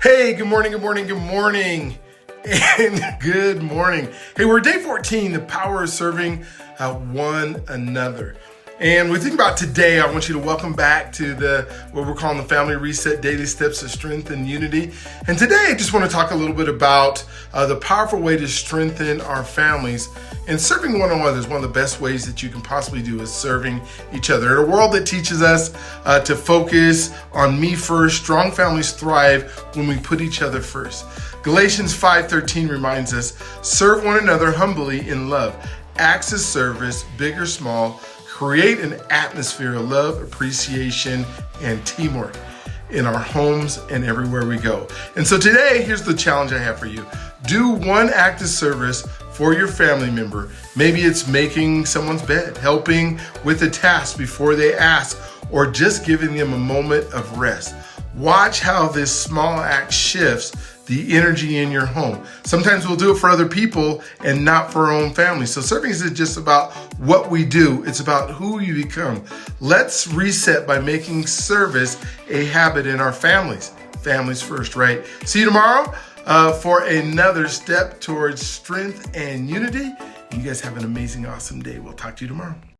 Hey, good morning, good morning, good morning, and good morning. Hey, we're day 14, the power of serving one another. And we think about today, I want you to welcome back to what we're calling the Family Reset Daily Steps of Strength and Unity. And today, I just want to talk a little bit about the powerful way to strengthen our families. And serving one another is one of the best ways that you can possibly do is serving each other. In a world that teaches us to focus on me first, strong families thrive when we put each other first. Galatians 5:13 reminds us, serve one another humbly in love. Acts of service, big or small, create an atmosphere of love, appreciation, and teamwork in our homes and everywhere we go. And so today, here's the challenge I have for you. Do one act of service for your family member. Maybe it's making someone's bed, helping with a task before they ask, or just giving them a moment of rest. Watch how this small act shifts the energy in your home. Sometimes we'll do it for other people and not for our own family. So serving isn't just about what we do, it's about who you become. Let's reset by making service a habit in our families. Families first, right? See you tomorrow for another step towards strength and unity. You guys have an amazing, awesome day. We'll talk to you tomorrow.